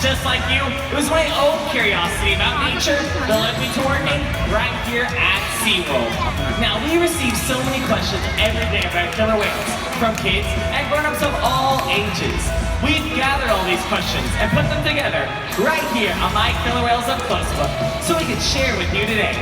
Just like you, it was my own curiosity about nature that led me to working right here at SeaWorld. Now, we receive so many questions every day about killer whales, from kids and grown-ups of all ages. We've gathered all these questions and put them together right here on my Killer Whales Up Close book so we can share with you today.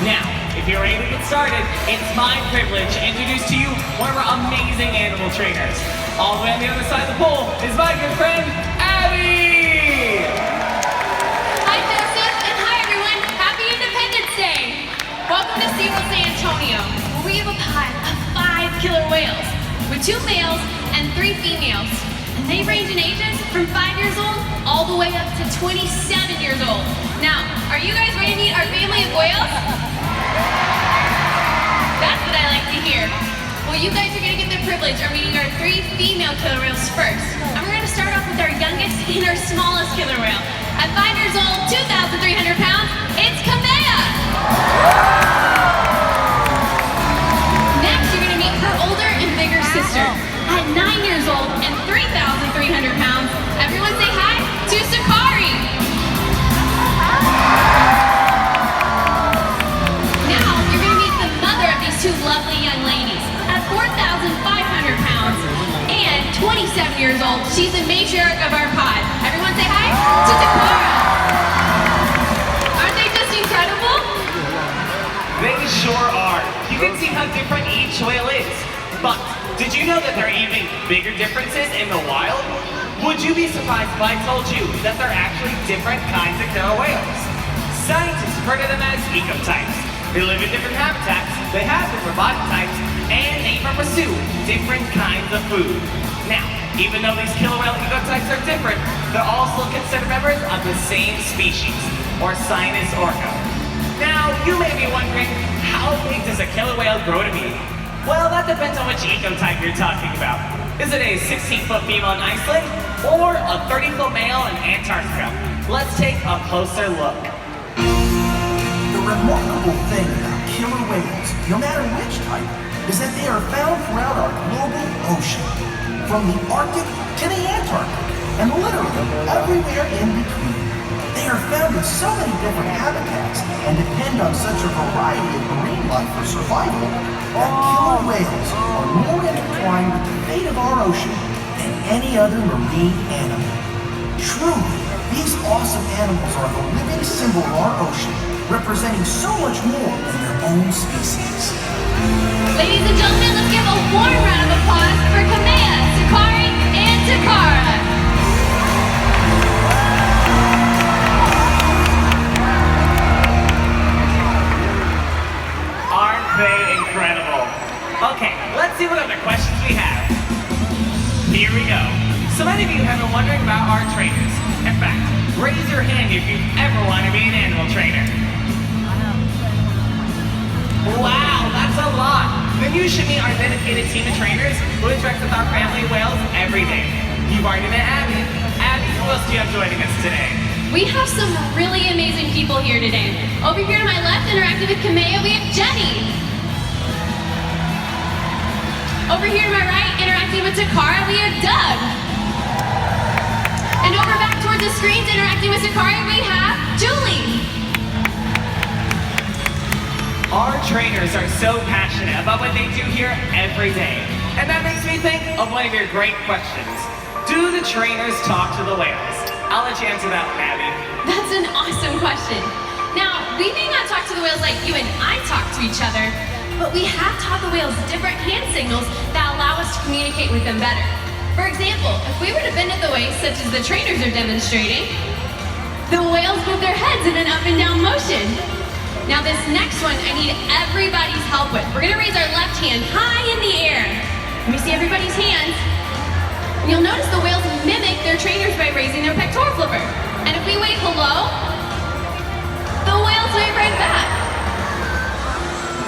Now, if you're ready to get started, it's my privilege to introduce to you one of our amazing animal trainers. All the way on the other side of the pool is my good friend, Abby! Hi, Joseph, and hi, everyone. Happy Independence Day! Welcome to SeaWorld San Antonio, where we have a pod of 5 killer whales, with 2 males and 3 females. And they range in ages from 5 years old all the way up to 27 years old. Now, are you guys ready to meet our family of whales? That's what I like to hear. Well, you guys are going to get the privilege of meeting our 3 female killer whales first. And we're going to start off with our youngest and our smallest killer whale. At 5 years old, 2,300 pounds, it's Kamea! Next, you're going to meet her older and bigger sister. At 9 years old and 3,300 pounds, everyone say hi to Sakari! Now, you're going to meet the mother of these 2 lovely young ladies. At 4,500 pounds and 27 years old, she's the matriarch of our pod. Everyone say hi to Takara! Aren't they just incredible? They sure are. You can see how different each whale is. But did you know that there are even bigger differences in the wild? Would you be surprised if I told you that there are actually different kinds of killer whales? Scientists refer to them as ecotypes. They live in different habitats, they have different body types, and they even pursue different kinds of food. Now, even though these killer whale ecotypes are different, they're also considered members of the same species, or Sinus orca. Now, you may be wondering, how big does a killer whale grow to be? Well, that depends on which ecotype you're talking about. Is it a 16-foot female in Iceland, or a 30-foot male in Antarctica? Let's take a closer look. The remarkable thing about killer whales, no matter which type, is that they are found throughout our global ocean, from the Arctic to the Antarctic, and literally everywhere in between. They are found in so many different habitats and depend on such a variety of marine life for survival that killer whales are more intertwined with the fate of our ocean than any other marine animal. Truly, these awesome animals are the living symbol of our ocean, representing so much more than their own species. Ladies and gentlemen, let's give a warm round of applause for Kamea, Sakari, and Takara. Aren't they incredible? Okay, let's see what other questions we have. Here we go. So many of you have been wondering about our trainers. In fact, raise your hand if you've ever wanted to be an animal trainer. Wow, that's a lot. Then you should meet our dedicated team of trainers who interact with our family of whales every day. You've already met Abby. Abby, who else do you have joining us today? We have some really amazing people here today. Over here to my left, interacting with Kamea, we have Jenny. Over here to my right, interacting with Takara, we have Doug. And over back towards the screens, interacting with Sakari, we have Julie. Our trainers are so passionate about what they do here every day. And that makes me think of one of your great questions. Do the trainers talk to the whales? I'll let you answer that one, Abby. That's an awesome question. Now, we may not talk to the whales like you and I talk to each other, but we have taught the whales different hand signals that allow us to communicate with them better. For example, if we were to bend at the waist, such as the trainers are demonstrating, the whales move their heads in an up and down motion. Now this next one, I need everybody's help with. We're gonna raise our left hand high in the air. Let me see everybody's hands. And you'll notice the whales mimic their trainers by raising their pectoral flipper. And if we wave hello, the whales wave right back.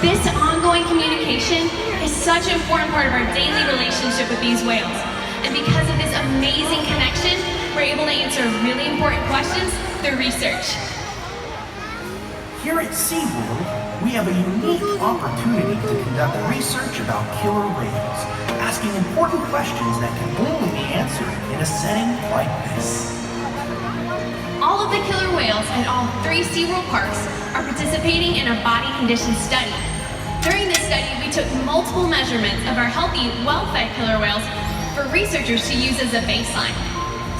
This ongoing communication is such an important part of our daily relationship with these whales. And because of this amazing connection, we're able to answer really important questions through research. Here at SeaWorld, we have a unique opportunity to conduct research about killer whales, asking important questions that can only be answered in a setting like this. All of the killer whales at all 3 SeaWorld parks are participating in a body condition study. During this study, we took multiple measurements of our healthy, well-fed killer whales for researchers to use as a baseline.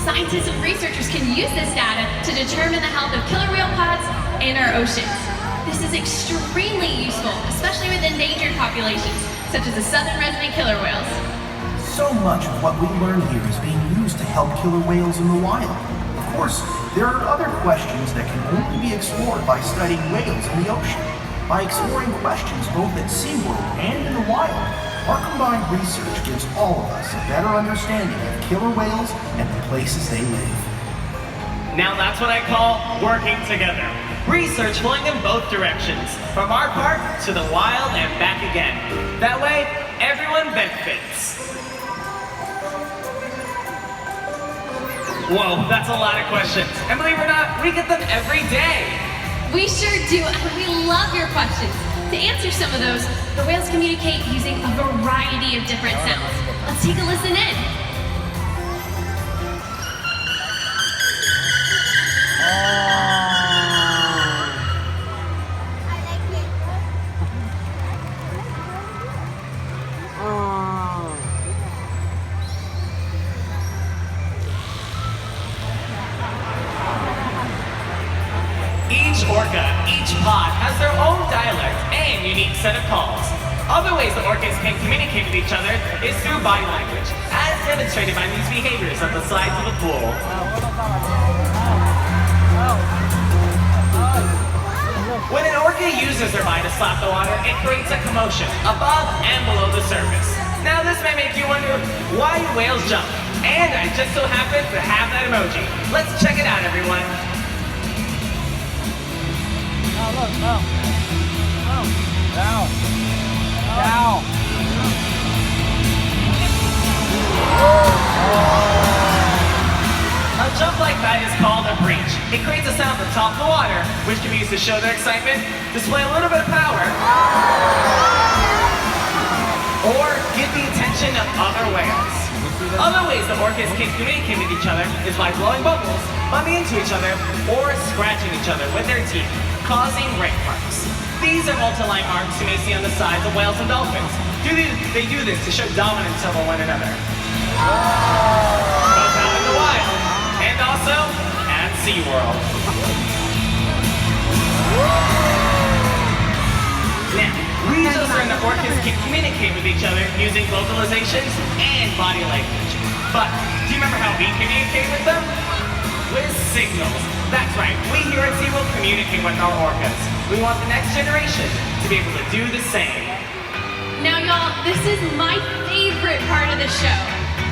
Scientists and researchers can use this data to determine the health of killer whale pods and our oceans. This is extremely useful, especially with endangered populations, such as the southern resident killer whales. So much of what we learn here is being used to help killer whales in the wild. Of course, there are other questions that can only be explored by studying whales in the ocean. By exploring questions both at SeaWorld and in the wild, our combined research gives all of us a better understanding of killer whales and the places they live. Now that's what I call working together. Research flowing in both directions, from our park to the wild and back again. That way, everyone benefits. Whoa, that's a lot of questions. And believe it or not, we get them every day. We sure do, and we love your questions. To answer some of those, the whales communicate using a variety of different sounds. Let's take a listen in. Each orca, each pod has their own dialect and unique set of calls. Other ways the orcas can communicate with each other is through body language, as demonstrated by these behaviors at the sides of the pool. When an orca uses their body to slap the water, it creates a commotion above and below the surface. Now this may make you wonder why whales jump, and I just so happen to have that emoji. Let's check it out, everyone. A jump like that is called a breach. It creates a sound at the top of the water, which can be used to show their excitement, display a little bit of power, or get the attention of other whales. Other ways the orcas can communicate with each other is by blowing bubbles, bumping into each other, or scratching each other with their teeth, causing rip marks. These are multi-line marks you may see on the sides of whales and dolphins. They do this to show dominance over one another. Both out in the wild, and also at SeaWorld. Now, we just learned that orcas can communicate with each other using vocalizations and body language. But, do you remember how we communicate with them? With signals. That's right, we here at SeaWorld communicate with our orcas. We want the next generation to be able to do the same. Now, y'all, this is my favorite part of the show.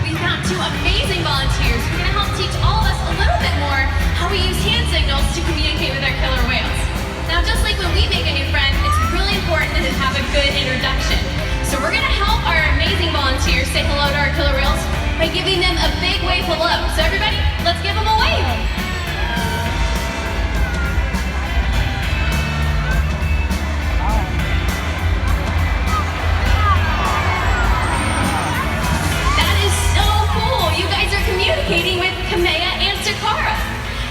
We found 2 amazing volunteers who are going to help teach all of us a little bit more how we use hand signals to communicate with our killer whales. Now, just like when we make a new friend, it's really important to have a good introduction. So we're going to help our amazing volunteers say hello to our killer whales by giving them a big wave hello. So everybody, let's give them a wave. Communicating with Kamea and Sakara.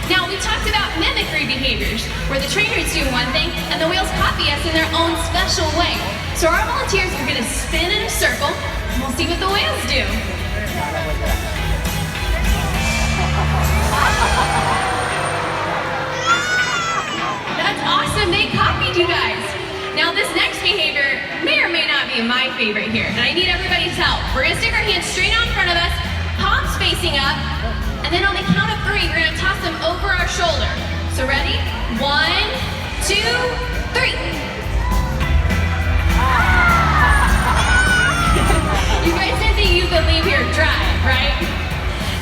Now, we talked about mimicry behaviors, where the trainers do one thing and the whales copy us in their own special way. So our volunteers are going to spin in a circle and we'll see what the whales do. That's awesome, they copied you guys. Now this next behavior may or may not be my favorite here, and I need everybody's help. We're going to stick our hands straight out in front of us, palms facing up, and then on the count of 3, we're gonna toss them over our shoulder. So ready? 1, 2, 3. You guys didn't think you could leave here dry, right?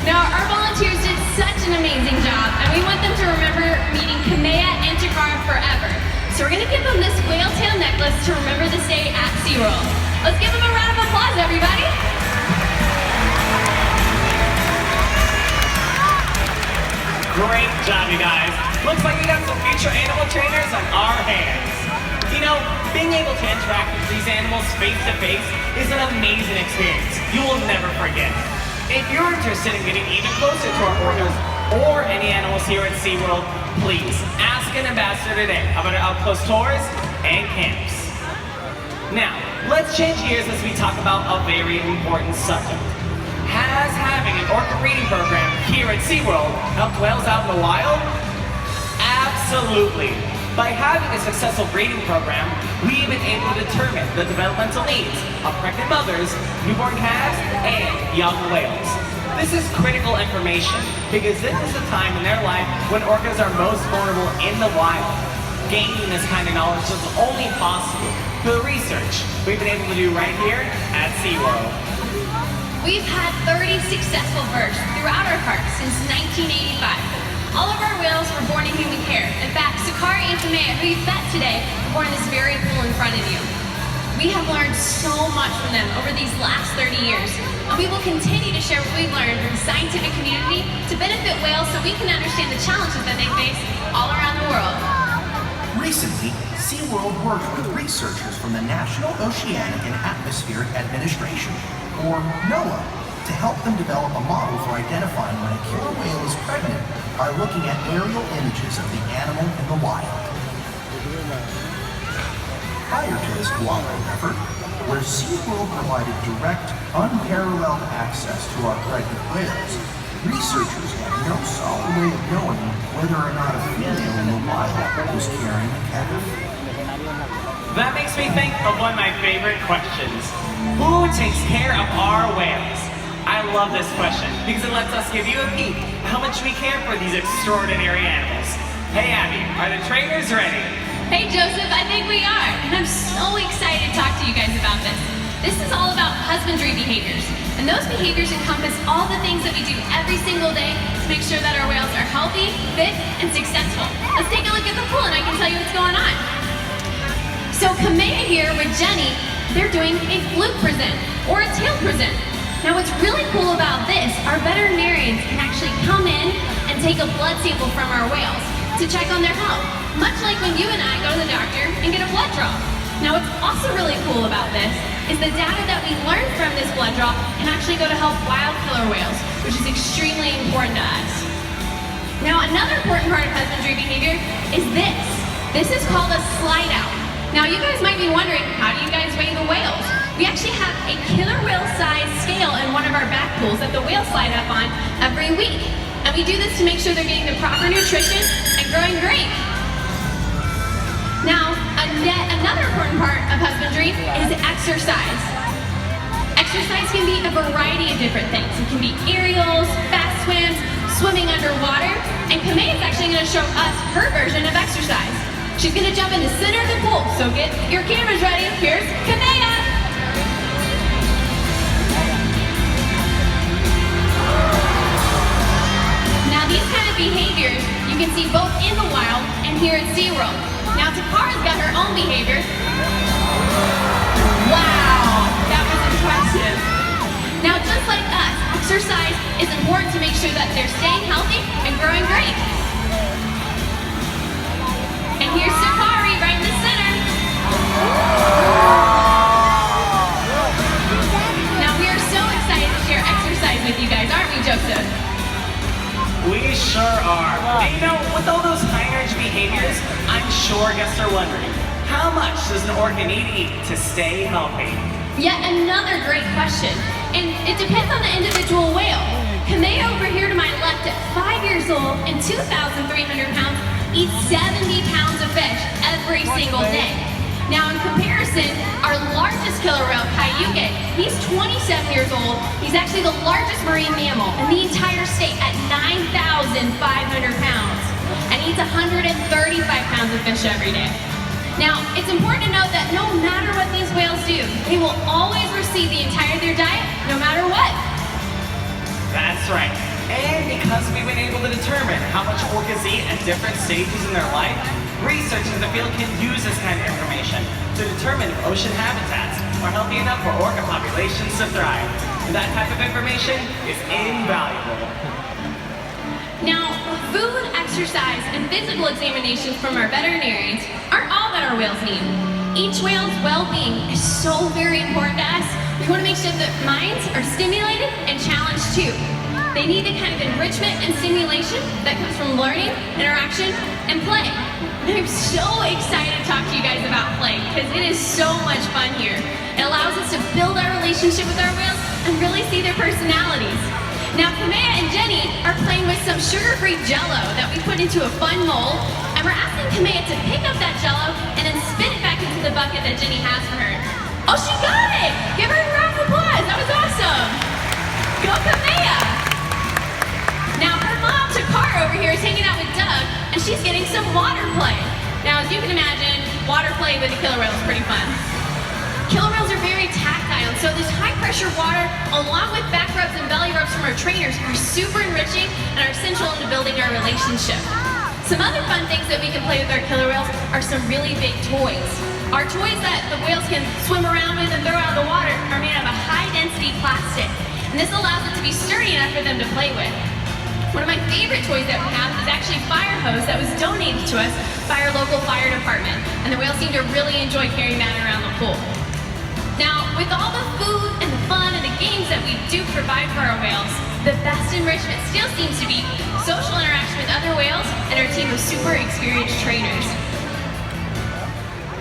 Now, our volunteers did such an amazing job, and we want them to remember meeting Kamea and Takara forever. So we're gonna give them this whale tail necklace to remember this day at SeaWorld. Let's give them a round of applause, everybody. Great job, you guys. Looks like we got some future animal trainers on our hands. You know, being able to interact with these animals face to face is an amazing experience you will never forget. If you're interested in getting even closer to our orcas, or any animals here at SeaWorld, please ask an ambassador today about our up-close tours and camps. Now, let's change gears as we talk about a very important subject. Has having an orca breeding program here at SeaWorld helped whales out in the wild? Absolutely. By having a successful breeding program, we've been able to determine the developmental needs of pregnant mothers, newborn calves, and young whales. This is critical information because this is a time in their life when orcas are most vulnerable in the wild. Gaining this kind of knowledge is only possible through the research we've been able to do right here at SeaWorld. We've had 30 successful births throughout our park since 1985. All of our whales were born in human care. In fact, Sakari and Kamea, who you've met today, were born in this very pool in front of you. We have learned so much from them over these last 30 years, and we will continue to share what we've learned from the scientific community to benefit whales so we can understand the challenges that they face all around the world. Recently, SeaWorld worked with researchers from the National Oceanic and Atmospheric Administration, or NOAA, to help them develop a model for identifying when a killer whale is pregnant by looking at aerial images of the animal in the wild. Prior to this cooperative effort, where SeaWorld provided direct, unparalleled access to our pregnant whales, researchers had no solid way of knowing whether or not a female in the wild was carrying a calf. That makes me think of one of my favorite questions. Who takes care of our whales? I love this question because it lets us give you a peek at how much we care for these extraordinary animals. Hey Abby, are the trainers ready? Hey Joseph, I think we are, and I'm so excited to talk to you guys about this. This is all about husbandry behaviors, and those behaviors encompass all the things that we do every single day to make sure that our whales are healthy, fit, and successful. Let's take a look at the pool and I can tell you what's going on. So Kamea here with Jenny, they're doing a fluke present, or a tail present. Now what's really cool about this, our veterinarians can actually come in and take a blood sample from our whales to check on their health, much like when you and I go to the doctor and get a blood draw. Now what's also really cool about this is the data that we learn from this blood draw can actually go to help wild killer whales, which is extremely important to us. Now another important part of husbandry behavior is this. This is called a slide out. Now you guys might be wondering, how do you guys weigh the whales? We actually have a killer whale size scale in one of our back pools that the whales slide up on every week. And we do this to make sure they're getting the proper nutrition and growing great. Now, another important part of husbandry is exercise. Exercise can be a variety of different things. It can be aerials, fast swims, swimming underwater, and Kamea is actually going to show us her version of exercise. She's going to jump in the center of the pool, so get your cameras ready. Here's Kamea! Now these kind of behaviors you can see both in the wild and here at SeaWorld. Now Takara's got her own behavior. Wow, that was impressive. Now just like us, exercise is important to make sure that they're staying healthy and growing great. And here's Sakari right in the center. Now we are so excited to share exercise with you guys, aren't we, Joseph? We sure are. And you know, with all those high-energy behaviors, I'm sure guests are wondering, how much does an orca need to eat to stay healthy? Yet another great question. And it depends on the individual whale. Kamea over here to my left at 5 years old and 2,300 pounds eats 70 pounds of fish every single day. Now in comparison, our largest killer whale, Cayuga, he's 27 years old. He's actually the largest marine mammal in the entire state at 9,500 pounds and eats 135 pounds of fish every day. Now, it's important to note that no matter what these whales do, they will always receive the entirety of their diet, no matter what. That's right. And because we've been able to determine how much orcas eat at different stages in their life, researchers in the field can use this kind of information to determine if ocean habitats are healthy enough for orca populations to thrive. And that type of information is invaluable. Now, food, exercise, and physical examinations from our veterinarians aren't all that our whales need. Each whale's well-being is so very important to us. We want to make sure that minds are stimulated and challenged too. They need the kind of enrichment and stimulation that comes from learning, interaction, and play. And I'm so excited to talk to you guys about play because it is so much fun here. It allows us to build our relationship with our whales and really see their personalities. Now, Kamea and Jenny are playing with some sugar-free Jell-O that we put into a fun mold, and we're asking Kamea to pick up that Jell-O and then spin it back into the bucket that Jenny has for her. Oh, she got it! Give her a round of applause. That was awesome. Go Kamea! Now, her mom, Takara, over here is hanging out with Doug, and she's getting some water play. Now, as you can imagine, water play with a killer whale is pretty fun. Killer whales are very tactile, so this high-pressure water, along with back rubs and belly rubs from our trainers, are super enriching and are essential into building our relationship. Some other fun things that we can play with our killer whales are some really big toys. Our toys that the whales can swim around with and throw out of the water are made out of a high-density plastic, and this allows it to be sturdy enough for them to play with. One of my favorite toys that we have is actually a fire hose that was donated to us by our local fire department, and the whales seem to really enjoy carrying that around the pool. Now, with all the food and the fun and the games that we do provide for our whales, the best enrichment still seems to be social interaction with other whales and our team of super experienced trainers.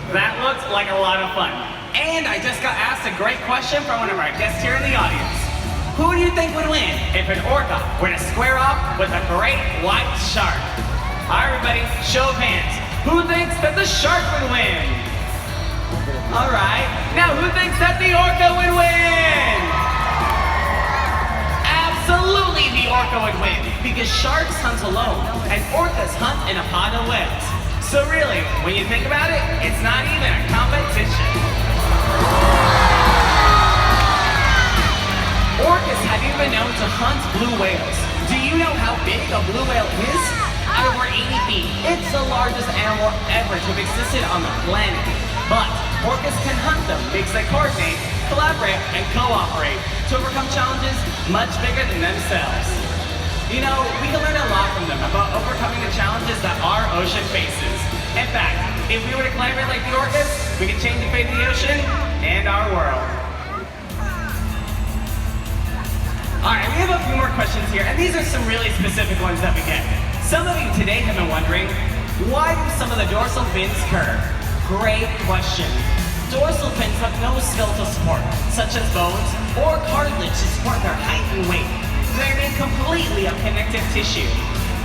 That looked like a lot of fun. And I just got asked a great question from one of our guests here in the audience. Who do you think would win if an orca were to square off with a great white shark? All right, everybody, show of hands. Who thinks that the shark would win? All right. Now, who thinks that the orca would win? Absolutely, the orca would win because sharks hunt alone and orcas hunt in a pod of whales. So really, when you think about it, it's not even a competition. Orcas have even been known to hunt blue whales. Do you know how big a blue whale is? Over 80 feet. It's the largest animal ever to have existed on the planet. But orcas can hunt them because they coordinate, collaborate, and cooperate to overcome challenges much bigger than themselves. You know, we can learn a lot from them about overcoming the challenges that our ocean faces. In fact, if we were to collaborate like the orcas, we could change the fate of the ocean and our world. Alright, we have a few more questions here, and these are some really specific ones that we get. Some of you today have been wondering, why do some of the dorsal fins curve? Great question. Dorsal fins have no skeletal support, such as bones or cartilage to support their height and weight. They're made completely of connective tissue.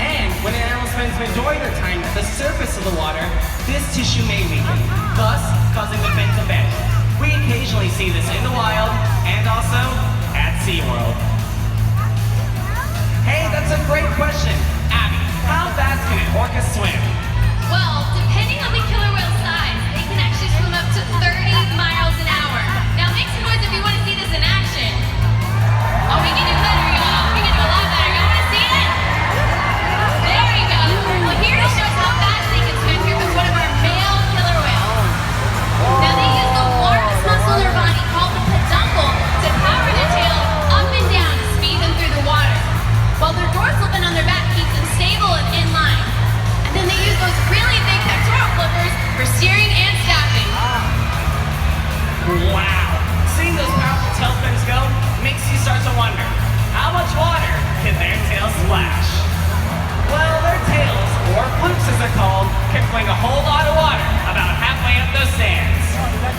And when an animal spends the majority of their time at the surface of the water, this tissue may weaken, thus causing the fin to bend. We occasionally see this in the wild and also at SeaWorld. Hey, that's a great question. Abby, how fast can an orca swim? Well, depending on the killer whale's size, they can actually swim up to 30 miles an hour. Now make some noise if you want to see this in action. Oh, we can do better, y'all. We can do a lot better. Y'all want to see it? There we go. Well, here to show us how fast they can swim, here is one of our male killer whales. Now they use the largest muscle in their body called the peduncle to power their tail up and down to speed them through the water, while their dorsal fin on their back keeps them stable and in line. And then they use those really big pectoral flippers for steering and staffing. Wow. Seeing those powerful tail fins go makes you start to wonder, how much water can their tails splash? Well, their tails, or flukes as they're called, can fling a whole lot of water about halfway up those sands.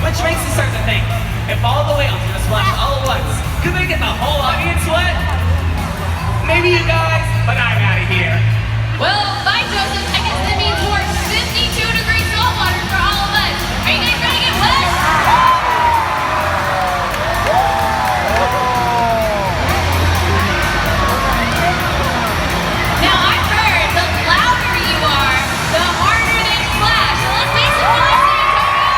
Which makes you start to think, if all the whales were to splash all at once, could they get the whole audience wet? Maybe you guys, but I'm out of here. Well, bye, Joseph. I guess that means more 52 degrees salt water for all of us. Are you guys ready to get wet? Now, I've heard the louder you are, the harder they splash. So let's make some noise, San Antonio.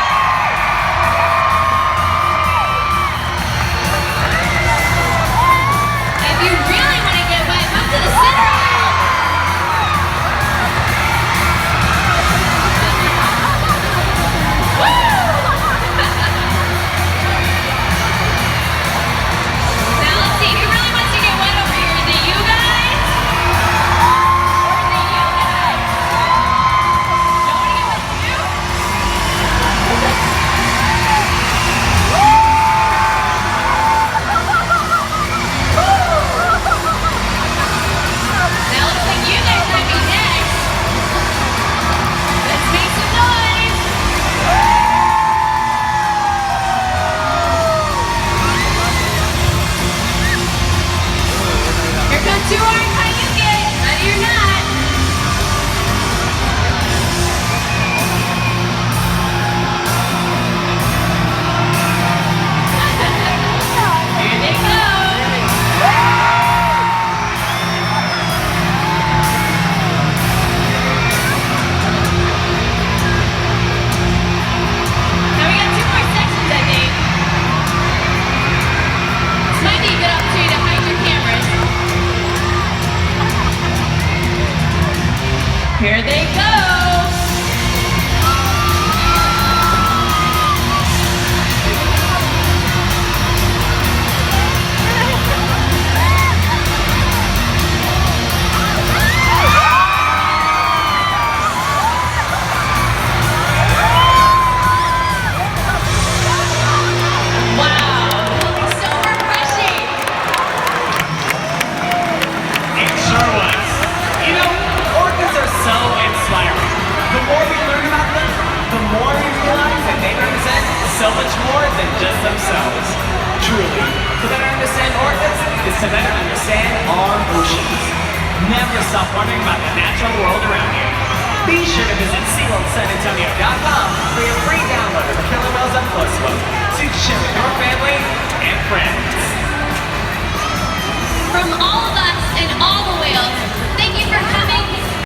If you really want to get wet, move to the center. Here they go. So much more than just themselves. Truly, to better understand orcas is to better understand our oceans. Never stop wondering about the natural world around you. Be sure to visit SeaWorldSanAntonio.com for your free download of the Killer Whales Up Close book so you can share with your family and friends. From all of us and all the